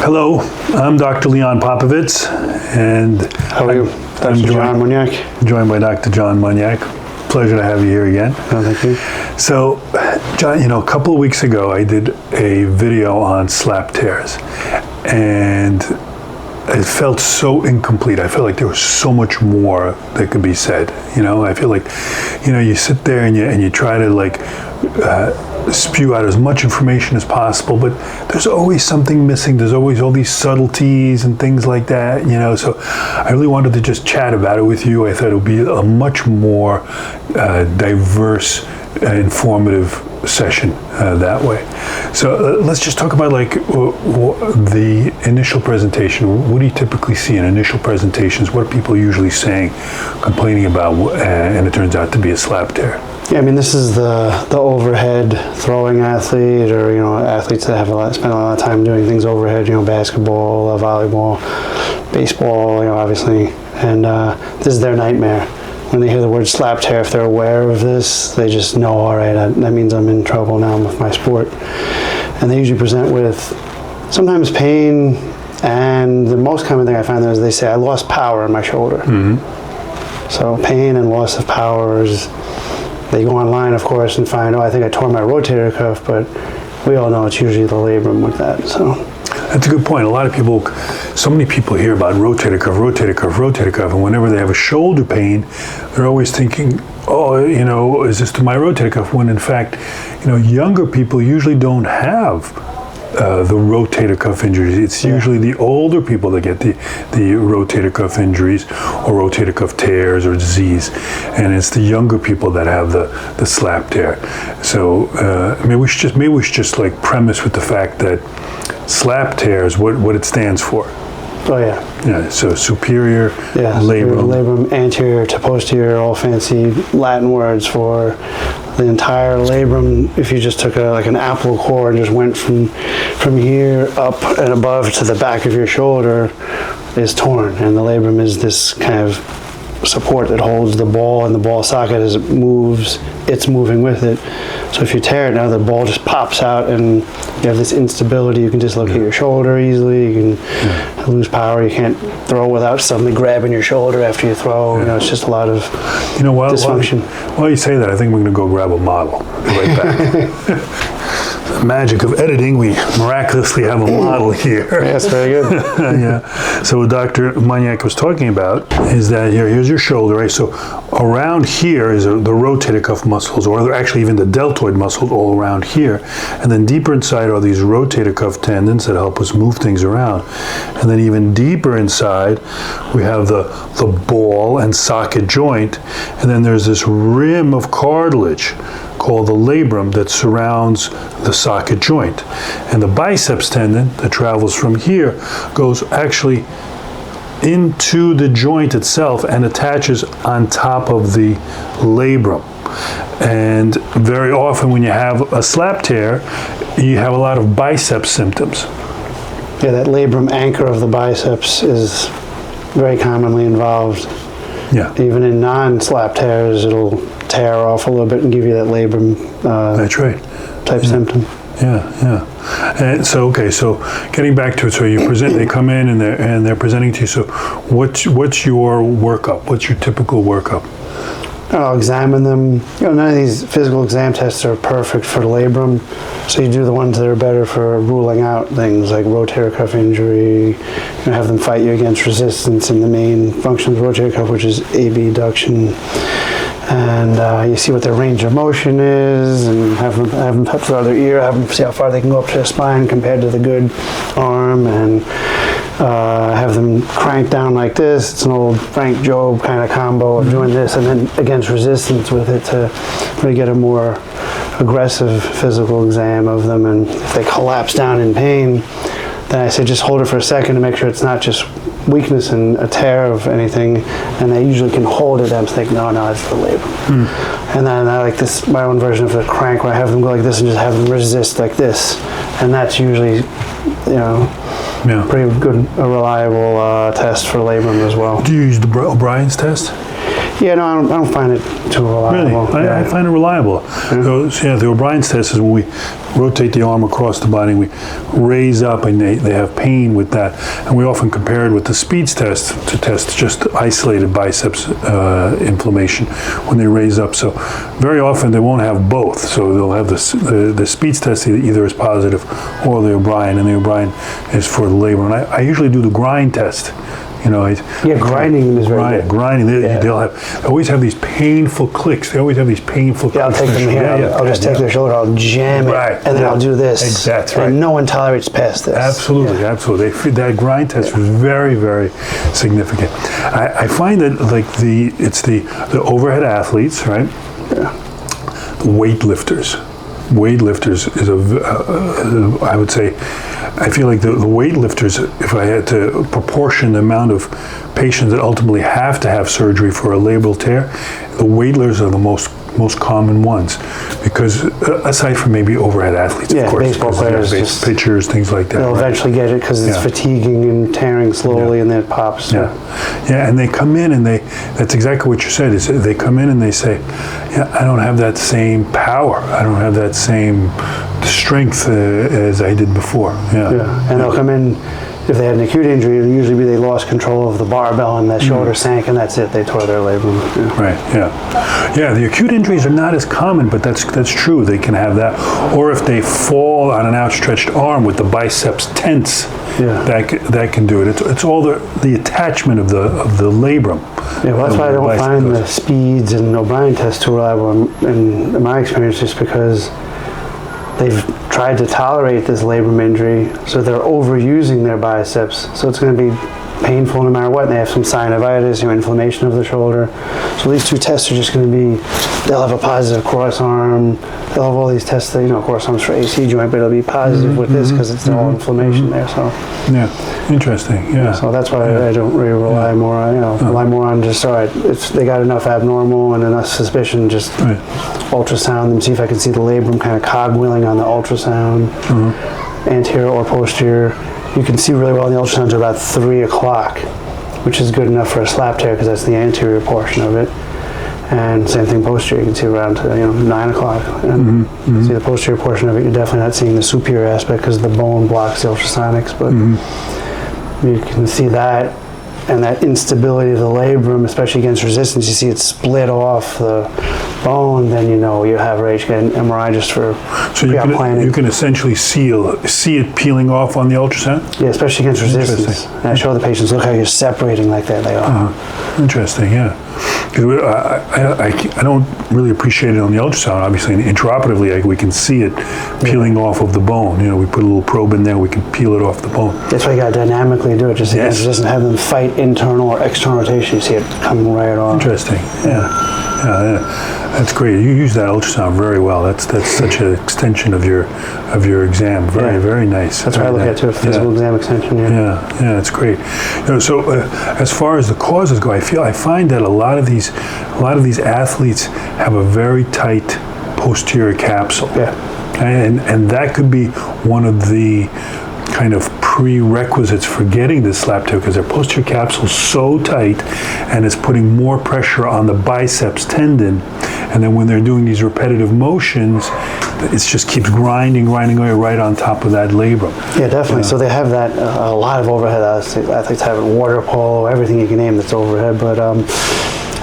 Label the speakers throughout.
Speaker 1: Hello, I'm Dr. Leon Popovitz, and
Speaker 2: how are you?
Speaker 1: I'm
Speaker 2: John Munyak.
Speaker 1: Joined by Dr. John Munyak. Pleasure to have you here again.
Speaker 2: Oh, thank you.
Speaker 1: So, John, a couple of weeks ago, I did a video on slap tears, and it felt so incomplete. I felt like there was so much more that could be said. I feel like, you sit there and you try to spew out as much information as possible, but there's always something missing. There's always all these subtleties and things like that, so I really wanted to just chat about it with you. I thought it would be a much more diverse, informative session that way. So let's just talk about the initial presentation. What do you typically see in initial presentations? What are people usually saying, complaining about, and it turns out to be a slap tear?
Speaker 2: Yeah, this is the overhead throwing athlete, or athletes that spend a lot of time doing things overhead. Basketball, volleyball, baseball, obviously, and this is their nightmare. When they hear the word slap tear, if they're aware of this, they just know, all right, that means I'm in trouble now with my sport. And they usually present with sometimes pain, and the most common thing I find is they say, I lost power in my shoulder. Mm-hmm. So pain and loss of power is. They go online, of course, and find, I think I tore my rotator cuff, but we all know it's usually the labrum with that. So
Speaker 1: that's a good point. So many people hear about rotator cuff, and whenever they have a shoulder pain, they're always thinking, is this to my rotator cuff? When in fact, younger people usually don't have the rotator cuff injuries. It's usually the older people that get the rotator cuff injuries or rotator cuff tears or disease, and it's the younger people that have the slap tear. So maybe we should just premise with the fact that slap tears, what it stands for.
Speaker 2: Oh yeah.
Speaker 1: Yeah. So superior
Speaker 2: labrum, anterior to posterior, all fancy Latin words for the entire labrum. If you just took an apple core and just went from here up and above to the back of your shoulder, is torn, and the labrum is this kind of support that holds the ball, and the ball socket as it moves, it's moving with it. So if you tear it now, the ball just pops out, and you have this instability. You can dislocate your shoulder easily. You can lose power. You can't throw without suddenly grabbing your shoulder after you throw. It's just a lot of dysfunction.
Speaker 1: While you say that, I think we're going to go grab a model. Be right back. The magic of editing, we miraculously have a model here.
Speaker 2: Yes, very good.
Speaker 1: Yeah. So what Dr. Munyak was talking about is that here's your shoulder, right? So around here is the rotator cuff muscles, or actually even the deltoid muscles all around here. And then deeper inside are these rotator cuff tendons that help us move things around. And then even deeper inside, we have the ball and socket joint. And then there's this rim of cartilage called the labrum that surrounds the socket joint. And the biceps tendon that travels from here goes actually into the joint itself and attaches on top of the labrum. And very often when you have a slap tear, you have a lot of bicep symptoms.
Speaker 2: Yeah, that labrum anchor of the biceps is very commonly involved.
Speaker 1: Yeah.
Speaker 2: Even in non-slap tears, it'll tear off a little bit and give you that labrum
Speaker 1: that's right.
Speaker 2: type symptom.
Speaker 1: Yeah. And so getting back to it, so they come in and they're presenting to you. So what's your workup? What's your typical workup?
Speaker 2: I'll examine them. None of these physical exam tests are perfect for the labrum, so you do the ones that are better for ruling out things like rotator cuff injury. Have them fight you against resistance in the main function of the rotator cuff, which is abduction. And you see what their range of motion is, and have them touch their other ear, have them see how far they can go up to their spine compared to the good arm, and have them crank down like this. It's an old Frank Job kind of combo of doing this and then against resistance with it to really get a more aggressive physical exam of them. And if they collapse down in pain, then I say just hold it for a second to make sure it's not just weakness and a tear of anything, and they usually can hold it. I'm thinking, no, it's the labrum. And then I like this, my own version of the crank, where I have them go like this and just have them resist like this, and that's usually, pretty good, a reliable test for labrum as well.
Speaker 1: Do you use the O'Brien's test?
Speaker 2: Yeah, no, I don't find it too reliable.
Speaker 1: Really? I find it reliable. So, the O'Brien's test is when we rotate the arm across the body, we raise up, and they have pain with that. And we often compare it with the speeds test to test just isolated biceps inflammation when they raise up. So very often they won't have both. So they'll have the speeds test either is positive or the O'Brien, and the O'Brien is for the labor. And I usually do the grind test.
Speaker 2: Grinding is very good.
Speaker 1: Grinding, they always have these painful clicks. They always have these painful clicks.
Speaker 2: I'll take them here. I'll just take their shoulder, I'll jam it, and then I'll do this.
Speaker 1: That's right.
Speaker 2: And no one tolerates past this.
Speaker 1: Absolutely. That grind test was very, very significant. I find that it's the overhead athletes, right?
Speaker 2: Yeah.
Speaker 1: The weightlifters. Weightlifters is I would say, I feel like the weightlifters, if I had to proportion the amount of patients that ultimately have to have surgery for a labral tear, the weightlifters are the most common ones, because aside from maybe overhead athletes, of course,
Speaker 2: baseball players,
Speaker 1: pitchers, things like that.
Speaker 2: They'll eventually get it because it's fatiguing and tearing slowly, and then it pops.
Speaker 1: Yeah, and they come in and that's exactly what you said. Is they come in and they say, I don't have that same power. I don't have that same strength as I did before.
Speaker 2: And they'll come in. If they had an acute injury, it'll usually be they lost control of the barbell and that shoulder sank, and that's it. They tore their labrum.
Speaker 1: Right. Yeah. The acute injuries are not as common, but that's true. They can have that, or if they fall on an outstretched arm with the biceps tense, that can do it. It's all the attachment of the labrum.
Speaker 2: Yeah, well, that's why I don't find the speeds and O'Brien test too reliable in my experience, just because they've tried to tolerate this labrum injury, so they're overusing their biceps. So it's going to be painful no matter what. They have some synovitis, inflammation of the shoulder. So these two tests are just going to be, they'll have a positive cross arm. They'll have all these tests that, cross arms for AC joint, but it'll be positive with this because it's all inflammation there. So
Speaker 1: interesting. Yeah.
Speaker 2: So that's why I don't really rely more on, rely more on just, all right, if they got enough abnormal and enough suspicion, just ultrasound them, see if I can see the labrum kind of cogwheeling on the ultrasound, anterior or posterior. You can see really well in the ultrasound to about 3 o'clock, which is good enough for a slap tear because that's the anterior portion of it. And same thing posterior, you can see around to 9 o'clock. And see the posterior portion of it, you're definitely not seeing the superior aspect because the bone blocks the ultrasonics, but you can see that. And that instability of the labrum, especially against resistance, you see it split off the bone, then you have RH, get an MRI just for pre-op planning.
Speaker 1: You can essentially see it peeling off on the ultrasound?
Speaker 2: Yeah, especially against resistance. And I show the patients, look how you're separating like that. They are.
Speaker 1: Interesting, yeah. I don't really appreciate it on the ultrasound. Obviously, intraoperatively, we can see it peeling off of the bone. We put a little probe in there, we can peel it off the bone.
Speaker 2: That's why you got to dynamically do it, just against resistance, have them fight internal or external rotation. You see it coming right off.
Speaker 1: Interesting, yeah. That's great. You use that ultrasound very well. That's such an extension of your exam. Very nice.
Speaker 2: That's why I look at it too, a physical exam extension.
Speaker 1: Yeah, it's great. So as far as the causes go, I find that a lot of these athletes have a very tight posterior capsule. Yeah. And that could be one of the kind of prerequisites for getting this slap tear, because their posterior capsule is so tight and it's putting more pressure on the biceps tendon, and then when they're doing these repetitive motions, it just keeps grinding away right on top of that labrum.
Speaker 2: Yeah, definitely. So they have that, a lot of overhead athletes have it, water polo, everything you can name that's overhead, but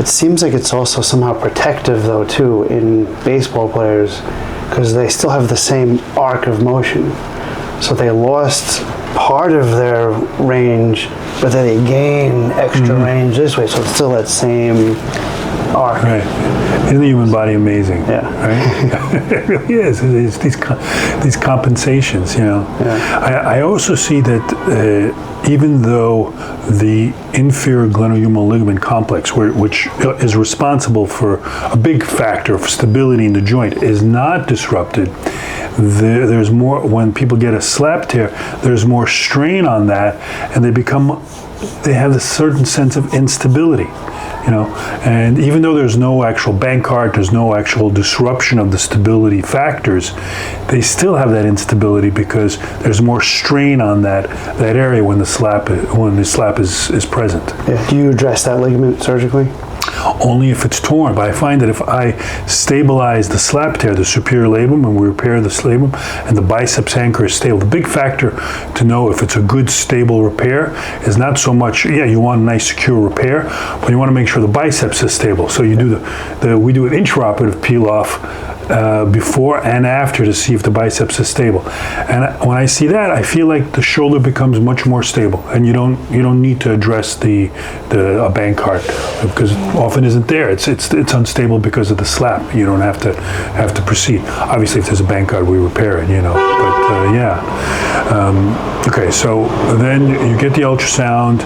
Speaker 2: it seems like it's also somehow protective though too in baseball players, because they still have the same arc of motion. So they lost part of their range, but then they gain extra range this way. So it's still that same arc.
Speaker 1: Right. Isn't the human body amazing?
Speaker 2: Yeah.
Speaker 1: Right? It really is. It's these compensations, Yeah. I also see that even though the inferior glenohumeral ligament complex, which is responsible for a big factor of stability in the joint, is not disrupted, there's more, when people get a slap tear, there's more strain on that, and they have a certain sense of instability. And even though there's no actual Bankart, there's no actual disruption of the stability factors, they still have that instability because there's more strain on that area when the slap is present.
Speaker 2: Yeah. Do you address that ligament surgically?
Speaker 1: Only if it's torn. But I find that if I stabilize the slap tear, the superior labrum, and we repair the labrum, and the biceps anchor is stable, the big factor to know if it's a good stable repair is not so much, you want a nice secure repair, but you want to make sure the biceps is stable. So you do we do an intraoperative peel off before and after to see if the biceps is stable. And when I see that, I feel like the shoulder becomes much more stable, and you don't need to address a Bankart because it often isn't there. It's unstable because of the slap. You don't have to proceed. Obviously, if there's a Bankart, we repair it, But okay, so then you get the ultrasound.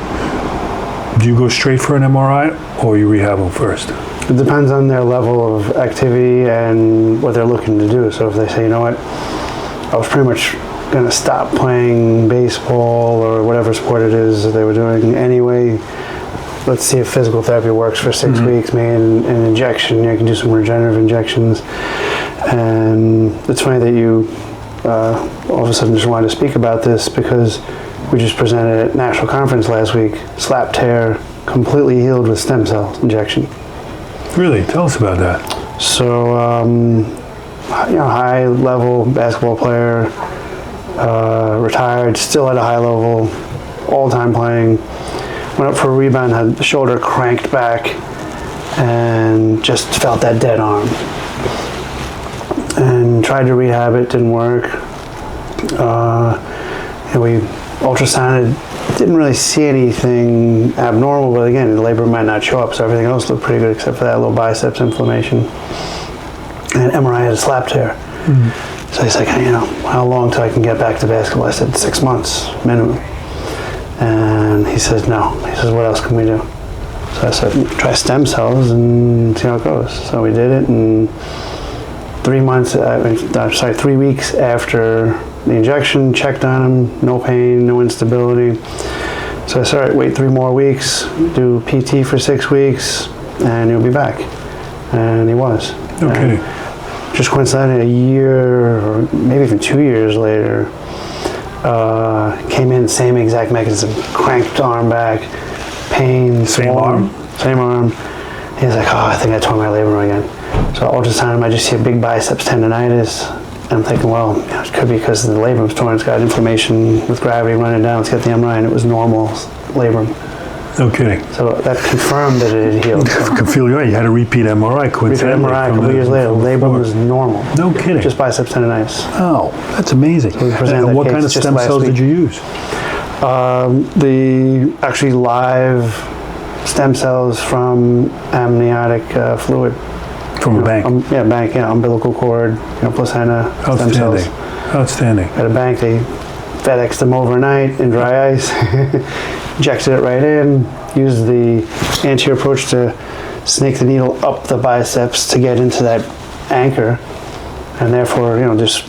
Speaker 1: Do you go straight for an MRI or you rehab them first?
Speaker 2: It depends on their level of activity and what they're looking to do. So if they say, you know what, I was pretty much going to stop playing baseball or whatever sport it is that they were doing anyway, let's see if physical therapy works for 6 weeks, maybe an injection. You can do some regenerative injections. And it's funny that you all of a sudden just wanted to speak about this because we just presented at National Conference last week, slap tear completely healed with stem cell injection.
Speaker 1: Really? Tell us about that.
Speaker 2: So, high level basketball player, retired, still at a high level, all time playing. Went up for a rebound, had the shoulder cranked back, and just felt that dead arm. And tried to rehab it, didn't work. We ultrasounded, didn't really see anything abnormal, but again, the labrum might not show up, so everything else looked pretty good except for that little biceps inflammation. And MRI had a slap tear. So he's like, how long till I can get back to basketball? I said 6 months minimum. And he says, no. He says, what else can we do? So I said, try stem cells and see how it goes. So we did it, and 3 weeks after the injection, checked on him, no pain, no instability. So I said, all right, wait 3 more weeks, do PT for 6 weeks, and he'll be back. And he was.
Speaker 1: Okay.
Speaker 2: Just coincidentally, a year or maybe even 2 years later, came in, same exact mechanism, cranked arm back, pain,
Speaker 1: Same
Speaker 2: swollen,
Speaker 1: arm?
Speaker 2: Same arm. He's like, I think I tore my labrum again. So I ultrasound him, I just see a big biceps tendonitis. And I'm thinking, well, it could be because the labrum's torn, it's got inflammation with gravity running down, let's get the MRI, and it was normal labrum.
Speaker 1: No kidding.
Speaker 2: So that confirmed that it had healed.
Speaker 1: You had a repeat MRI, coincidentally.
Speaker 2: MRI a couple years later, labrum was normal.
Speaker 1: No kidding.
Speaker 2: Just biceps tendonitis.
Speaker 1: Oh, that's amazing.
Speaker 2: So
Speaker 1: and what kind of stem cells did you use?
Speaker 2: The actually live stem cells from amniotic fluid.
Speaker 1: From a bank?
Speaker 2: Bank, umbilical cord, placenta, stem cells.
Speaker 1: Outstanding.
Speaker 2: At a bank, they FedExed them overnight in dry ice, injected it right in, used the anterior approach to snake the needle up the biceps to get into that anchor, and therefore, just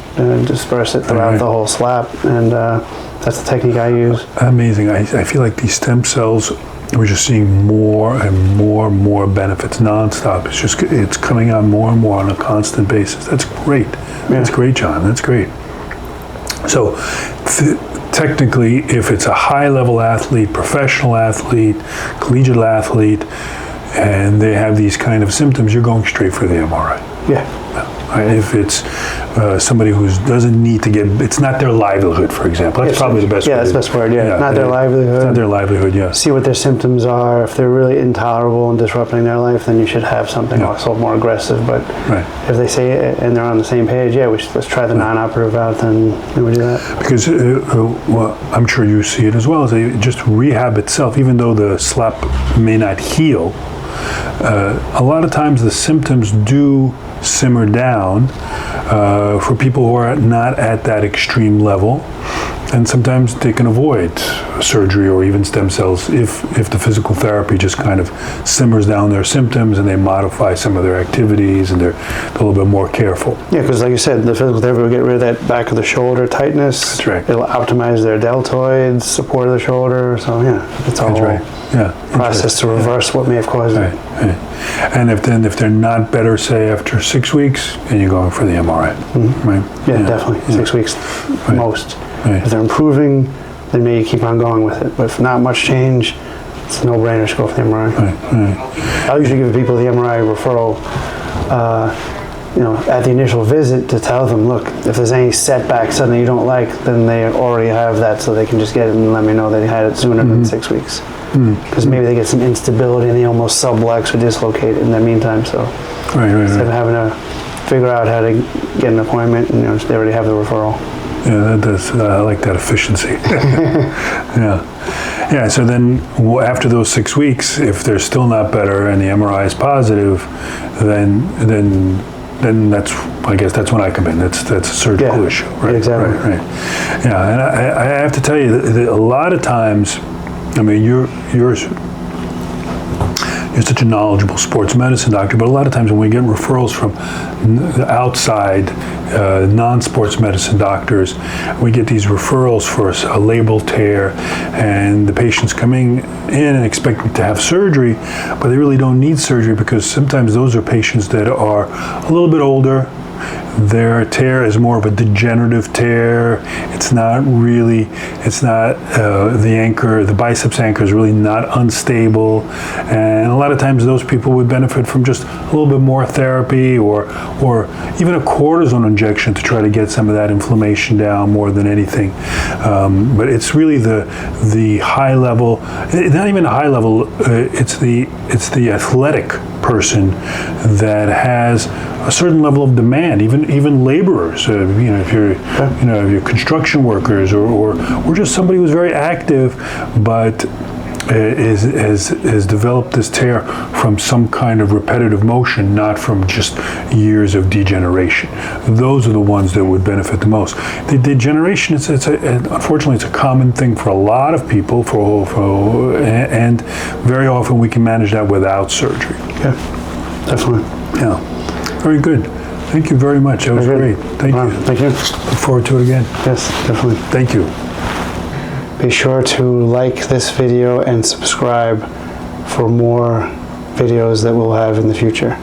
Speaker 2: disperse it throughout the whole slap, and that's the technique I use. Amazing.
Speaker 1: I feel like these stem cells, we're just seeing more and more benefits nonstop. It's coming out more and more on a constant basis. That's great. That's great, John. That's great. So technically, if it's a high-level athlete, professional athlete, collegiate athlete, and they have these kind of symptoms, you're going straight for the MRI.
Speaker 2: Yeah.
Speaker 1: If it's somebody who doesn't need to get, it's not their livelihood, for example. That's probably the best word.
Speaker 2: Yeah, that's the best word, not their livelihood.
Speaker 1: It's not their livelihood, yeah.
Speaker 2: See what their symptoms are. If they're really intolerable and disrupting their life, then you should have something also more aggressive. But if they say it and they're on the same page, let's try the non-operative route, then we do that.
Speaker 1: Because I'm sure you see it as well, as just rehab itself, even though the slap may not heal, a lot of times the symptoms do simmer down for people who are not at that extreme level, and sometimes they can avoid surgery or even stem cells if the physical therapy just kind of simmers down their symptoms and they modify some of their activities and they're a little bit more careful.
Speaker 2: Yeah, because like you said, the physical therapy will get rid of that back of the shoulder tightness.
Speaker 1: That's right.
Speaker 2: It'll optimize their deltoids, support of the shoulder. So it's all process to reverse what may have caused it.
Speaker 1: And if they're not better, say after 6 weeks, then you're going for the MRI, right?
Speaker 2: Yeah, definitely 6 weeks most. If they're improving, then maybe keep on going with it. But if not much change, it's a no-brainer to go for the MRI.
Speaker 1: Right.
Speaker 2: I'll usually give people the MRI referral, at the initial visit to tell them, look, if there's any setback suddenly you don't like, then they already have that, so they can just get it and let me know they had it sooner than 6 weeks. Because maybe they get some instability and they almost sublux or dislocate in the meantime. So instead of having to figure out how to get an appointment, and they already have the referral.
Speaker 1: Yeah, I like that efficiency. Yeah. So then, after those 6 weeks, if they're still not better and the MRI is positive, then I guess that's when I come in. That's a surgical issue, right?
Speaker 2: Exactly.
Speaker 1: Right. Yeah, and I have to tell you that a lot of times, I mean, you're such a knowledgeable sports medicine doctor, but a lot of times when we get referrals from outside non-sports medicine doctors, we get these referrals for a labral tear, and the patient's coming in and expecting to have surgery, but they really don't need surgery because sometimes those are patients that are a little bit older. Their tear is more of a degenerative tear. The biceps anchor is really not unstable. And a lot of times those people would benefit from just a little bit more therapy or even a cortisone injection to try to get some of that inflammation down more than anything. But it's really the high level, not even a high level, it's the athletic person that has a certain level of demand, even laborers, if you're construction workers or just somebody who's very active, but has developed this tear from some kind of repetitive motion, not from just years of degeneration. Those are the ones that would benefit the most. The degeneration, unfortunately, it's a common thing for a lot of people, and very often we can manage that without surgery.
Speaker 2: Yeah, definitely.
Speaker 1: Yeah, very good. Thank you very much. That was great. Thank you.
Speaker 2: Thank you.
Speaker 1: Look forward to it again.
Speaker 2: Yes, definitely.
Speaker 1: Thank you.
Speaker 2: Be sure to like this video and subscribe for more videos that we'll have in the future.